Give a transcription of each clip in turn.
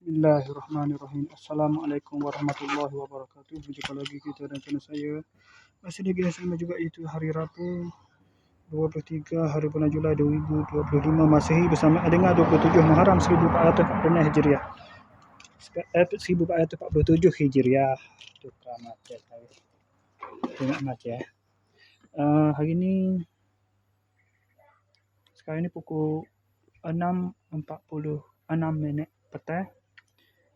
Bismillahirrahmanirrahim. Assalamualaikum warahmatullahi wabarakatuh. Berjumpa lagi kita dan channel saya. Masih lagi yang sama juga, iaitu hari Rabu 23 hari bulan Julai 2025 Masehi bersama dengan 27 Muharram 1446 Hijriah. 1447 Hijriah. Tukar macet saya. Tengok macet. Hari ni sekarang ni pukul 6.46 petang.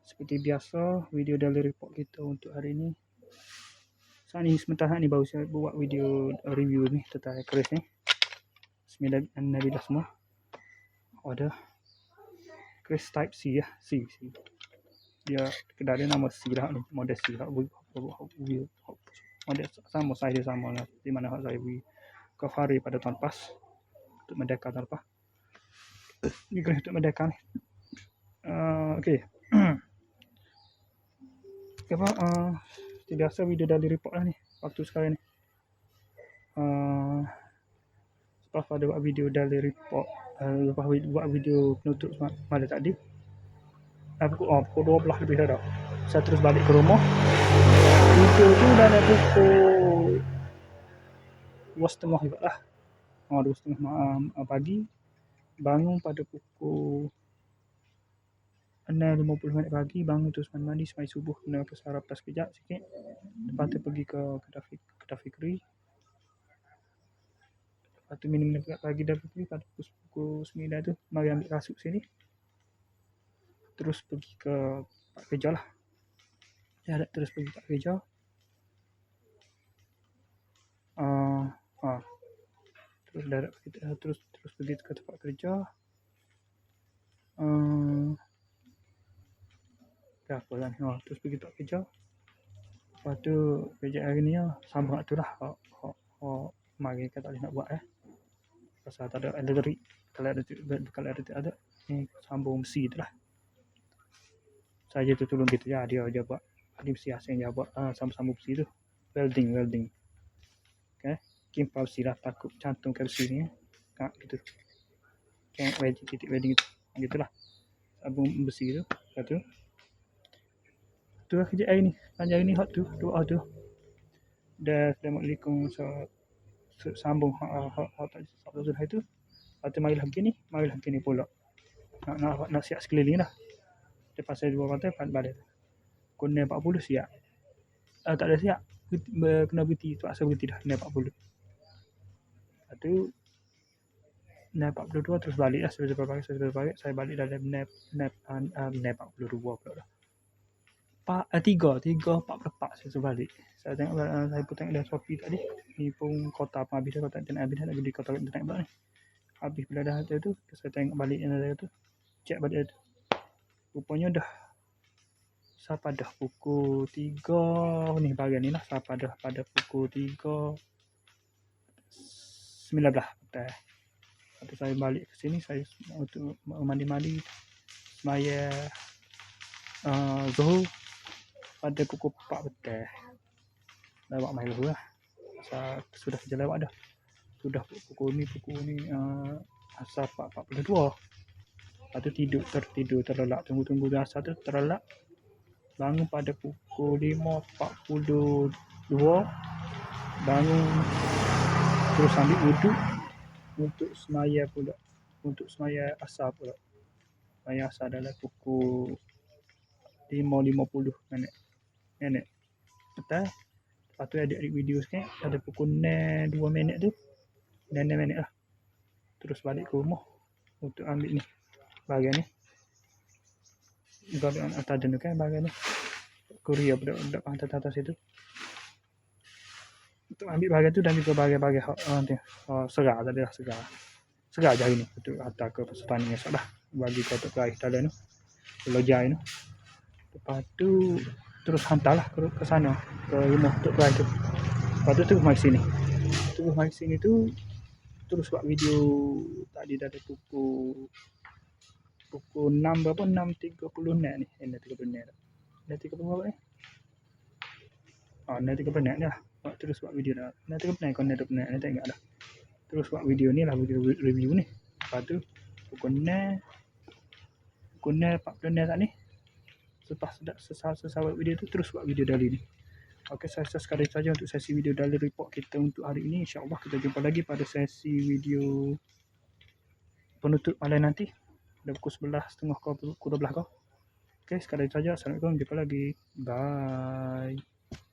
Seperti biasa, video daily report kita untuk hari ini. Saat ni sementara ni baru saya buat video review ni tentang keris ni. Bismillahirrahmanirrahim semua. Ada keris type C ya, C. Dia kedai dia nama C lah ni, model C lah. Model sama, size dia sama lah. Di mana saya beli ke Fahri pada tahun pas untuk merdeka tahun lepas. Ni keris untuk merdeka ni. Okey. Seperti biasa video daily report lah ni waktu sekarang ni. Lepas pada buat video daily report, lepas buat video penutup malam tadi, pukul 12 lebih dah. Saya terus balik ke rumah. Tidur tu dalam pukul 2.30 juga lah. 2.30 pagi. Bangun pada pukul 6.50 pagi, bangun terus mandi semai subuh, kena ke sarapan sekejap sikit. Lepas tu pergi ke kedai fikri. Lepas tu minum pagi dah fikri. Pada pukul 9 tu mari ambil kasut sini. Terus pergi ke tempat kerja lah. Terus pergi tempat kerja. Terus pergi ke tempat kerja. Apa lah ni? Terus pergi tempat kerja. Lepas tu kerja hari ni sambung tu lah. Mari kita tak boleh nak buat pasal tak ada elektrik. Kalau elektrik ada, ni sambung besi tu lah. Saya tu tolong gitu ya, dia buat. Ada besi asing dia buat sambung besi tu. Welding. Okay. Kimpau besi lah, takut cantum ke besi ni. Gitu. Kayak titik welding gitu. Gitulah. Sambung besi tu. Lepas tu tu lah kerja hari ni. Panjang hari ni hot tu, doa tu. Dan Assalamualaikum sambung hot hari tu. Lepas tu marilah begini pula. Nak siap sekeliling dah. Lepas saya 2 pantai balik. Kena 40 siap. Tak ada siap. Kena berhenti, terpaksa berhenti dah. Kena 40. Lepas tu 42 terus balik lah. Saya balik dalam 42 pula dah. 3:44 saya balik. Saya tengok, saya pun tengok dalam Shopee tadi. Ni pun kota pun habis dah, kota internet habis dah, nak pergi kota internet pula ni. Habis bila dah tu, saya tengok balik yang ada tu. Cek balik tu. Rupanya dah sampai dah pukul 3 ni bahagian ni lah. Sampai dah pada pukul 3:19 petang. Lepas saya balik ke sini, saya untuk mandi semaya Zuhur pada pukul 4 petang. Lewat main dulu lah. Sudah kerja lewat dah. Sudah pukul ni asal 4.42. Lepas tu tertidur terlelap. Tunggu asal tu terlelap. Bangun pada pukul 5.42. Bangun terus ambil wuduk untuk semaya pula. Untuk semaya asar pula. Semaya asar dalam pukul 5.50 minit. Betul? Lepas tu edit video sikit. Ada pukul 2 minit tu. 6 minit lah. Terus balik ke rumah untuk ambil ni. Bahagian ni. Bahagian atas tu kan bahagian ni. Kurier budak atas itu. Untuk ambil bahagian tu dan juga bahagian segar tadi lah. Segar je hari ni. Untuk hantar ke peserta ni esok lah. Bagi ke untuk peraih dalam tu. Pelajai tu. Lepas tu terus hantarlah ke sana, ke rumah untuk peraih tu. Lepas tu terus mari sini tu terus buat video tadi dah ada pukul 6 berapa, 6.30 ni. 6.30 dah. 6.30 berapa ni? 6.30 ni lah. Terus buat video dah. 6.30 kan 6.30 ni tak ingat dah. Terus buat video ni lah, video review ni. Lepas tu pukul 6.40 tak ni. Setelah buat video tu terus buat video daily ni. Okey, saya rasa sekadar saja untuk sesi video daily report kita untuk hari ini. InsyaAllah kita jumpa lagi pada sesi video penutup malam nanti pada pukul 11.30 ke pukul 12 kau. Okey, sekadar saja. Assalamualaikum, jumpa lagi. Bye.